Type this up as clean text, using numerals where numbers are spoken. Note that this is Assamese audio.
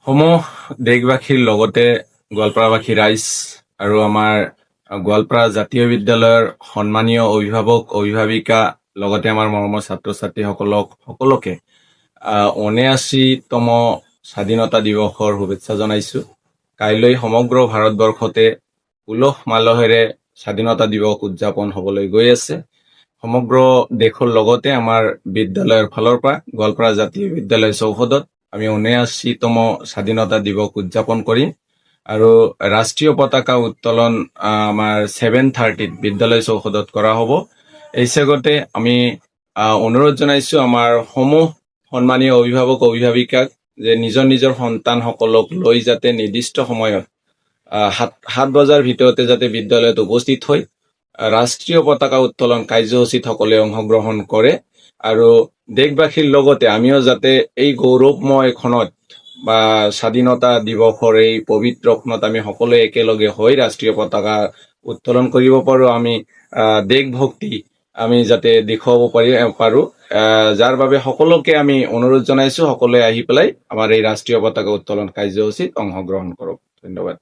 সমূহ দেশবাসীৰ লগতে গোৱালপাৰাবাসী ৰাইজ আৰু আমাৰ গোৱালপাৰা জাতীয় বিদ্যালয়ৰ সন্মানীয় অভিভাৱক অভিভাৱিকা লগতে আমাৰ মৰমৰ ছাত্ৰ ছাত্ৰীসকলক সকলোকে ৭৯তম স্বাধীনতা দিৱসৰ শুভেচ্ছা জনাইছোঁ। কাইলৈ সমগ্ৰ ভাৰতবৰ্ষতে উলহ মালহেৰে স্বাধীনতা দিৱস উদযাপন হ'বলৈ গৈ আছে। সমগ্ৰ দেশৰ লগতে আমাৰ বিদ্যালয়ৰ ফালৰ পৰা গোৱালপাৰা জাতীয় বিদ্যালয় চৌহদত আমি ৭৯তম স্বাধীনতা দিৱস উদযাপন কৰিম আৰু ৰাষ্ট্ৰীয় পতাকা উত্তোলন আমাৰ 7:30 বিদ্যালয় চৌহদত কৰা হ'ব। এই চেগতে আমি অনুৰোধ জনাইছোঁ আমাৰ সমূহ সন্মানীয় অভিভাৱক অভিভাৱিকাক যে নিজৰ নিজৰ সন্তানসকলক লৈ যাতে নিৰ্দিষ্ট সময়ত 7 বজাৰ ভিতৰতে যাতে বিদ্যালয়ত উপস্থিত হৈ ৰাষ্ট্ৰীয় পতাকা উত্তোলন কাৰ্যসূচীত সকলোৱে অংশগ্ৰহণ কৰে আৰু দেশবাসীৰ লগতে আমিও যাতে এই গৌৰৱময় ক্ষণত বা স্বাধীনতা দিৱসৰ এই পবিত্ৰ ক্ষণত আমি সকলোৱে একেলগে হৈ ৰাষ্ট্ৰীয় পতাকা উত্তোলন কৰিব পাৰোঁ। আমি দেশভক্তি আমি যাতে দেখুৱাব পাৰোঁ, যাৰ বাবে সকলোকে আমি অনুৰোধ জনাইছোঁ সকলোৱে আহি পেলাই আমাৰ এই ৰাষ্ট্ৰীয় পতাকা উত্তোলন কাৰ্যসূচীত অংশগ্ৰহণ কৰক। ধন্যবাদ।